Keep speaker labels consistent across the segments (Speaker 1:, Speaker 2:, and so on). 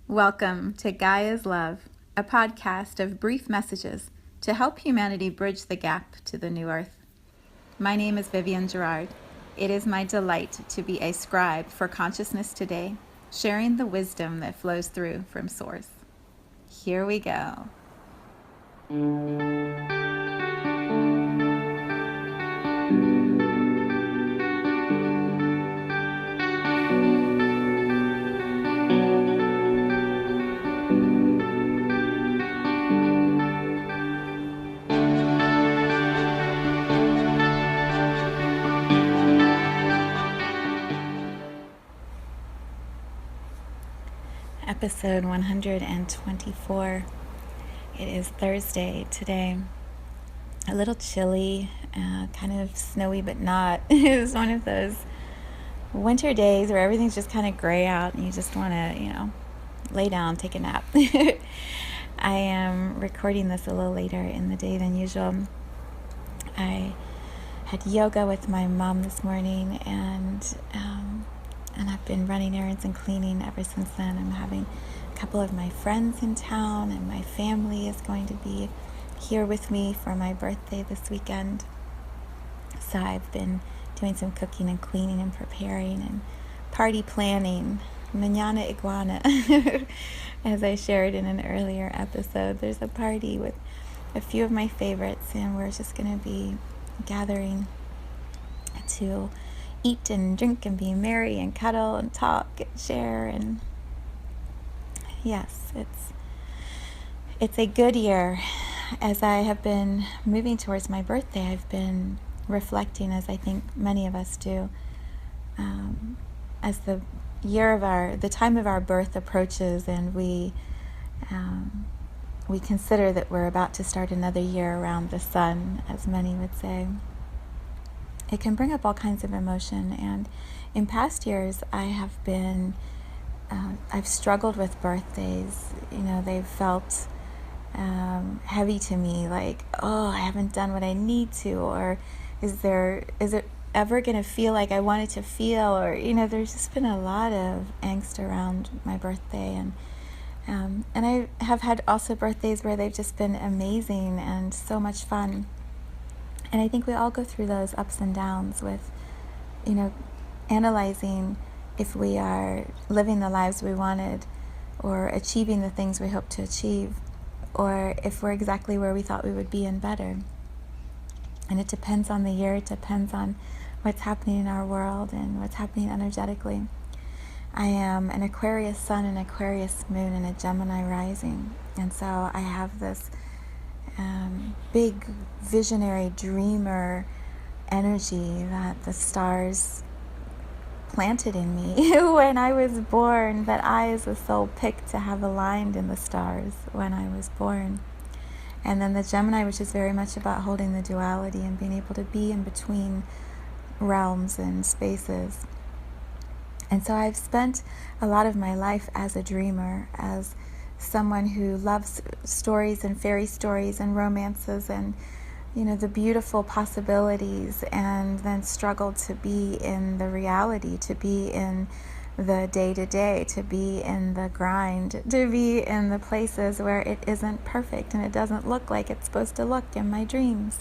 Speaker 1: Welcome to Gaia's Love, a podcast of brief messages to help humanity bridge the gap to the new earth. My name is Vivienne Gerard. It is my delight to be a scribe for consciousness today, sharing the wisdom that flows through from Source. Here we go. Episode 124. It is Thursday today. A little chilly, kind of snowy, but not. It was one of those winter days where everything's just kind of gray out and you just want to, lay down, take a nap. I am recording this a little later in the day than usual. I had yoga with my mom this morning, and I've been running errands and cleaning ever since then. I'm having a couple of my friends in town, and my family is going to be here with me for my birthday this weekend. So I've been doing some cooking and cleaning and preparing and party planning. Mañana iguana. As I shared in an earlier episode, there's a party with a few of my favorites, and we're just going to be gathering to eat and drink and be merry and cuddle and talk and share. And yes, it's a good year. As I have been moving towards my birthday, I've been reflecting, as I think many of us do, as the time of our birth approaches, and we consider that we're about to start another year around the sun, as many would say. It can bring up all kinds of emotion, and in past years I have been I've struggled with birthdays. They've felt heavy to me, like, oh, I haven't done what I need to, or is it ever going to feel like I want it to feel, or there's just been a lot of angst around my birthday, and I have had also birthdays where they've just been amazing and so much fun. And I think we all go through those ups and downs with, analyzing if we are living the lives we wanted, or achieving the things we hope to achieve, or if we're exactly where we thought we would be and better. And it depends on the year, it depends on what's happening in our world and what's happening energetically. I am an Aquarius sun, an Aquarius moon, and a Gemini rising. And so I have this big visionary dreamer energy that the stars planted in me when I was born, that I as a soul picked to have aligned in the stars when I was born. And then the Gemini, which is very much about holding the duality and being able to be in between realms and spaces. And so I've spent a lot of my life as a dreamer, as someone who loves stories and fairy stories and romances and the beautiful possibilities, and then struggled to be in the reality, to be in the day-to-day, to be in the grind, to be in the places where it isn't perfect and it doesn't look like it's supposed to look in my dreams.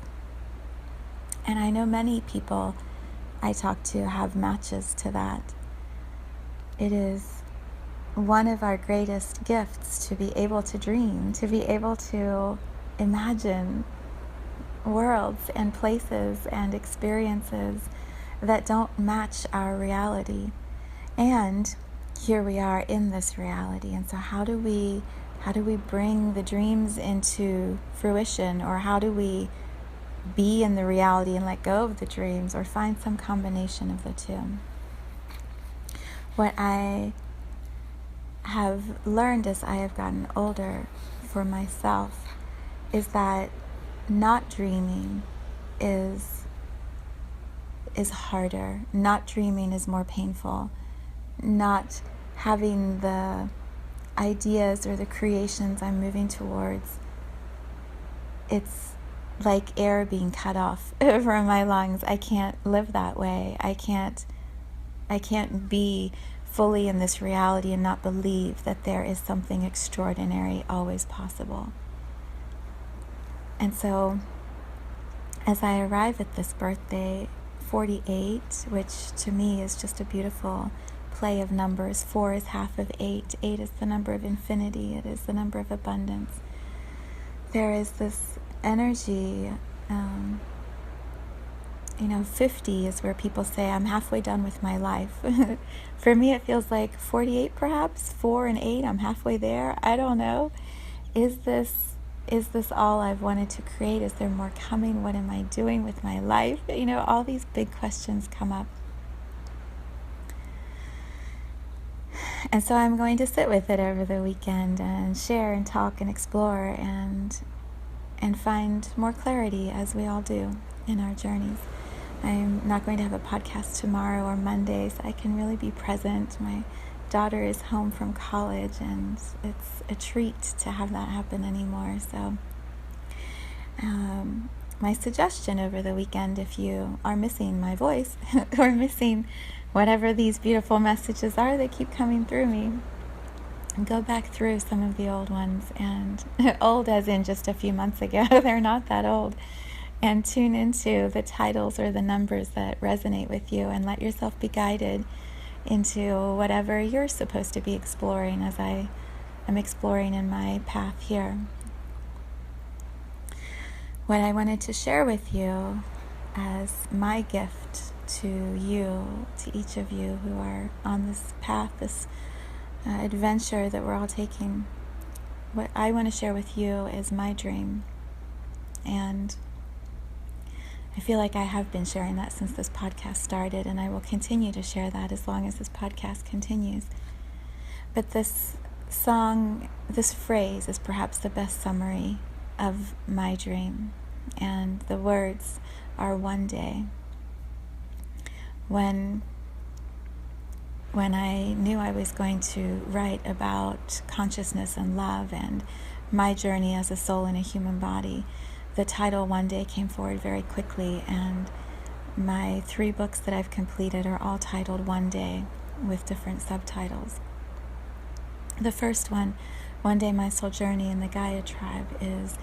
Speaker 1: And I know many people I talk to have matches to that. It is one of our greatest gifts to be able to dream, to be able to imagine worlds and places and experiences that don't match our reality. And here we are in this reality. And so how do we bring the dreams into fruition, or how do we be in the reality and let go of the dreams, or find some combination of the two? What I have learned as I have gotten older for myself is that not dreaming is harder. Not dreaming is more painful. Not having the ideas or the creations I'm moving towards, it's like air being cut off from my lungs. I can't live that way. I can't be fully in this reality and not believe that there is something extraordinary always possible. And so as I arrive at this birthday, 48, which to me is just a beautiful play of numbers. 4 is half of 8. 8 is the number of infinity. It is the number of abundance. There is this energy, 50 is where people say, I'm halfway done with my life. For me, it feels like 48 perhaps, 4 and 8, I'm halfway there. I don't know. Is this all I've wanted to create? Is there more coming? What am I doing with my life? All these big questions come up. And so I'm going to sit with it over the weekend and share and talk and explore and find more clarity, as we all do in our journeys. I'm not going to have a podcast tomorrow or Monday, so I can really be present. My daughter is home from college, and it's a treat to have that happen anymore. So my suggestion over the weekend, if you are missing my voice or missing whatever these beautiful messages are that keep coming through me, go back through some of the old ones, and old as in just a few months ago, they're not that old, and tune into the titles or the numbers that resonate with you, and let yourself be guided into whatever you're supposed to be exploring, as I am exploring in my path here. What I wanted to share with you as my gift to you, to each of you who are on this path, this adventure that we're all taking, what I want to share with you is my dream. And I feel like I have been sharing that since this podcast started, and I will continue to share that as long as this podcast continues. But this song, this phrase is perhaps the best summary of my dream. And the words are one day. When I knew I was going to write about consciousness and love and my journey as a soul in a human body, the title One Day came forward very quickly, and my 3 books that I've completed are all titled One Day with different subtitles. The first one, One Day My Soul Journey in the Gaia Tribe, is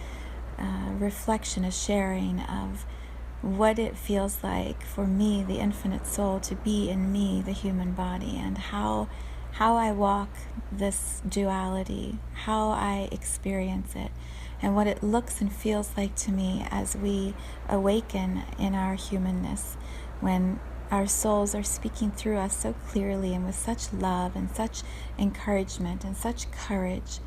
Speaker 1: a reflection, a sharing of what it feels like for me, the infinite soul, to be in me, the human body, and how I walk this duality, how I experience it, and what it looks and feels like to me as we awaken in our humanness, when our souls are speaking through us so clearly and with such love and such encouragement and such courage.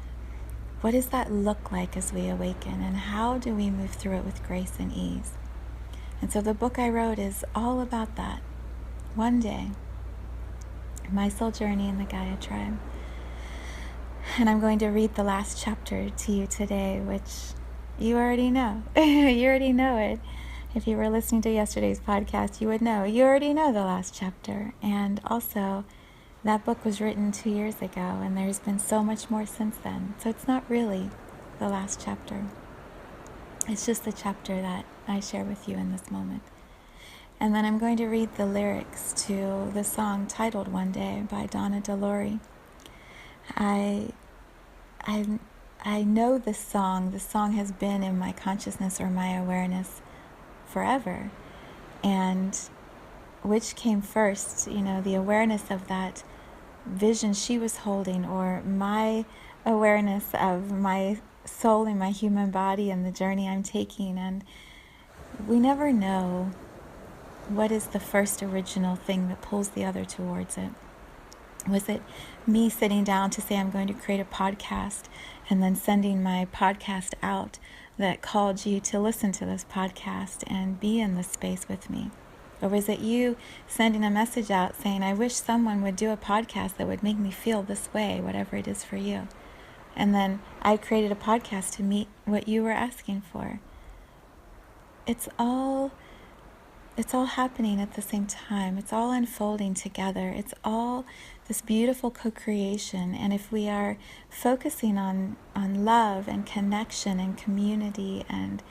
Speaker 1: What does that look like as we awaken, and how do we move through it with grace and ease? And so the book I wrote is all about that. One Day, My Soul Journey in the Gaia Tribe. And I'm going to read the last chapter to you today, which you already know. You already know it. If you were listening to yesterday's podcast, you would know. You already know the last chapter. And also, that book was written 2 years ago, and there's been so much more since then. So it's not really the last chapter. It's just the chapter that I share with you in this moment. And then I'm going to read the lyrics to the song titled One Day by Donna DeLore. I know this song. This song has been in my consciousness or my awareness forever. And which came first, the awareness of that vision she was holding, or my awareness of my soul in my human body and the journey I'm taking. And we never know what is the first original thing that pulls the other towards it. Was it me sitting down to say I'm going to create a podcast and then sending my podcast out that called you to listen to this podcast and be in this space with me? Or was it you sending a message out saying, I wish someone would do a podcast that would make me feel this way, whatever it is for you? And then I created a podcast to meet what you were asking for. It's all happening at the same time. It's all unfolding together. It's all this beautiful co-creation. And if we are focusing on love and connection and community and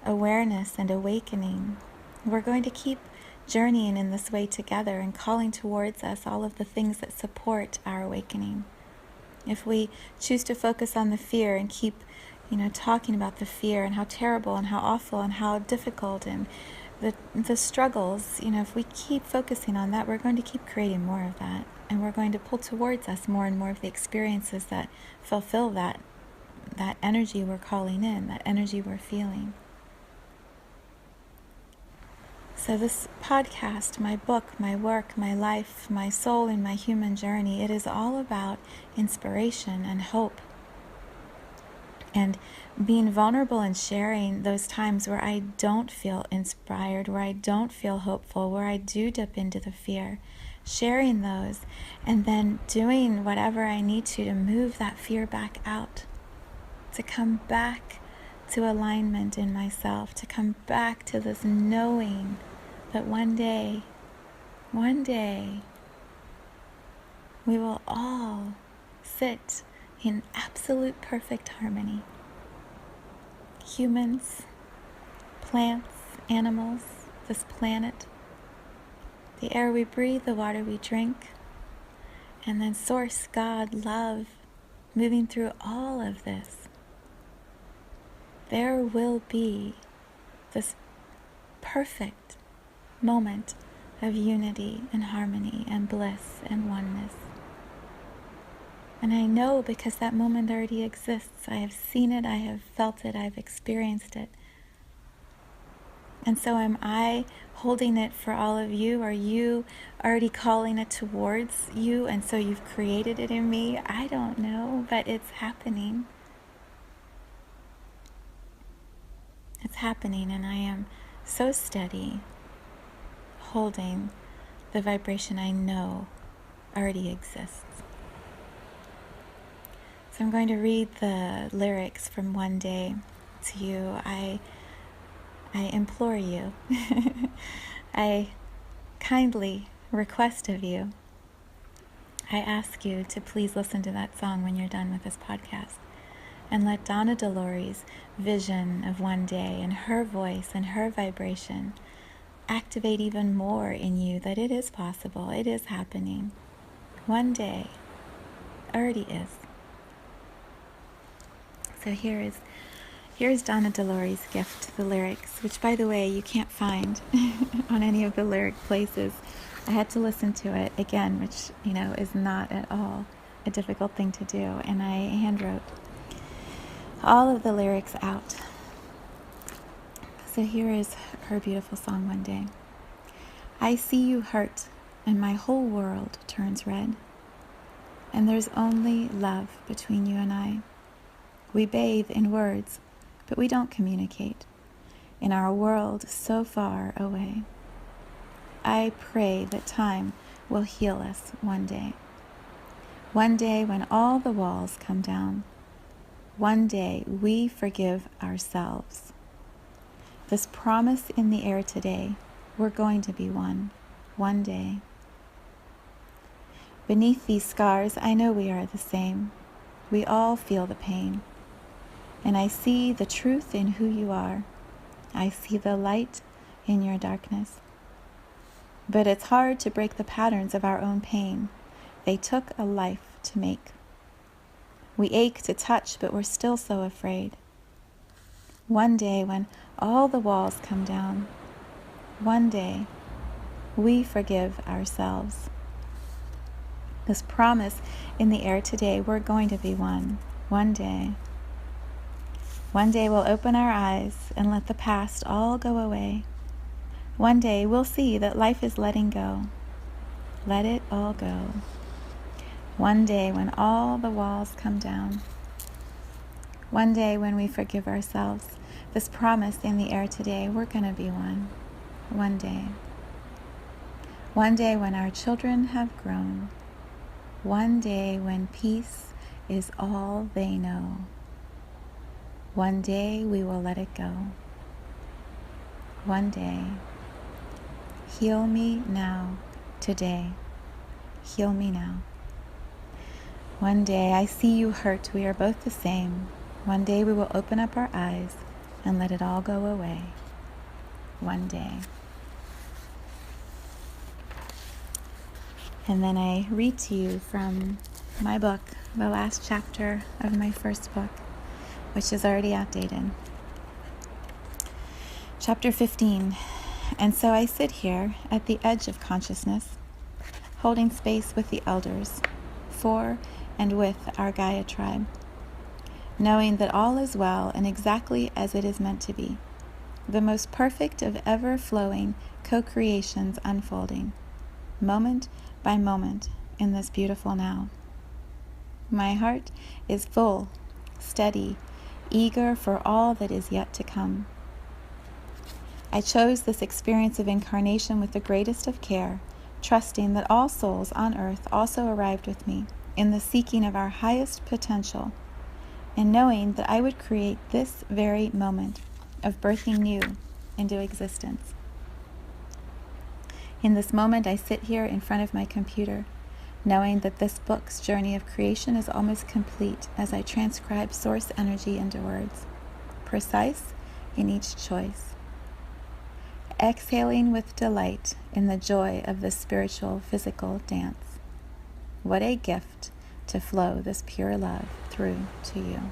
Speaker 1: awareness and awakening, we're going to keep journeying in this way together and calling towards us all of the things that support our awakening. If we choose to focus on the fear and keep, talking about the fear and how terrible and how awful and how difficult and the struggles, if we keep focusing on that, we're going to keep creating more of that. And we're going to pull towards us more and more of the experiences that fulfill that energy we're calling in, that energy we're feeling. So this podcast, my book, my work, my life, my soul, and my human journey, it is all about inspiration and hope. And being vulnerable and sharing those times where I don't feel inspired, where I don't feel hopeful, where I do dip into the fear. Sharing those and then doing whatever I need to move that fear back out. To come back to alignment in myself. To come back to this knowing that one day, we will all sit in absolute perfect harmony. Humans, plants, animals, this planet, the air we breathe, the water we drink, and then Source, God, love, moving through all of this. There will be this perfect moment of unity and harmony and bliss and oneness. And I know because that moment already exists. I have seen it, I have felt it, I've experienced it. And so am I holding it for all of you? Are you already calling it towards you? And so you've created it in me? I don't know, but it's happening. It's happening, and I am so steady holding the vibration I know already exists. So I'm going to read the lyrics from One Day to you. I implore you, I kindly request of you, I ask you to please listen to that song when you're done with this podcast, and let Donna Delores' vision of one day and her voice and her vibration activate even more in you that it is possible, it is happening. One day already is. So here's Donna Delores' gift, the lyrics, which, by the way, you can't find on any of the lyric places. I had to listen to it again, which, is not at all a difficult thing to do. And I handwrote all of the lyrics out. So here is her beautiful song, One Day. I see you hurt, and my whole world turns red. And there's only love between you and I. We bathe in words, but we don't communicate in our world so far away. I pray that time will heal us one day. One day when all the walls come down. One day we forgive ourselves. This promise in the air today, we're going to be one day. Beneath these scars, I know we are the same. We all feel the pain. And I see the truth in who you are. I see the light in your darkness. But it's hard to break the patterns of our own pain. They took a life to make. We ache to touch, but we're still so afraid. One day when all the walls come down, one day we forgive ourselves. This promise in the air today, we're going to be one day. One day we'll open our eyes and let the past all go away. One day we'll see that life is letting go. Let it all go. One day when all the walls come down. One day when we forgive ourselves. This promise in the air today, we're going to be one day. One day when our children have grown. One day when peace is all they know. One day we will let it go. One day. Heal me now, today. Heal me now. One day I see you hurt, we are both the same. One day we will open up our eyes and let it all go away. One day. And then I read to you from my book, the last chapter of my first book, which is already outdated. Chapter 15. And so I sit here at the edge of consciousness, holding space with the elders, for and with our Gaia tribe, knowing that all is well and exactly as it is meant to be, the most perfect of ever-flowing co-creations unfolding, moment by moment in this beautiful now. My heart is full, steady, eager for all that is yet to come. I chose this experience of incarnation with the greatest of care, trusting that all souls on earth also arrived with me in the seeking of our highest potential, and knowing that I would create this very moment of birthing you into existence. In this moment, I sit here in front of my computer, knowing that this book's journey of creation is almost complete as I transcribe source energy into words, precise in each choice. Exhaling with delight in the joy of this spiritual, physical dance. What a gift to flow this pure love through to you.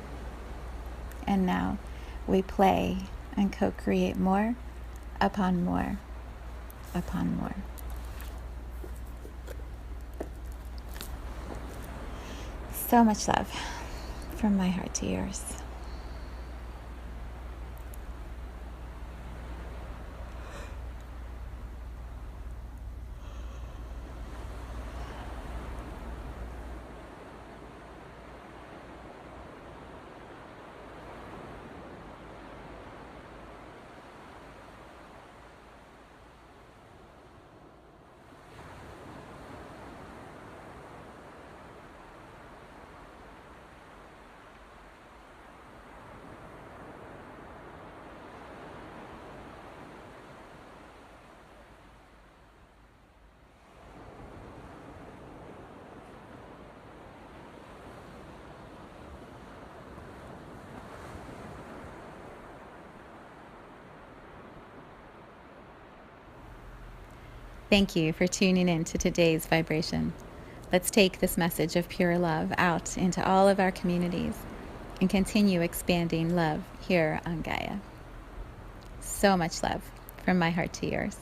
Speaker 1: And now we play and co-create more upon more upon more. So much love from my heart to yours. Thank you for tuning in to today's vibration. Let's take this message of pure love out into all of our communities and continue expanding love here on Gaia. So much love from my heart to yours.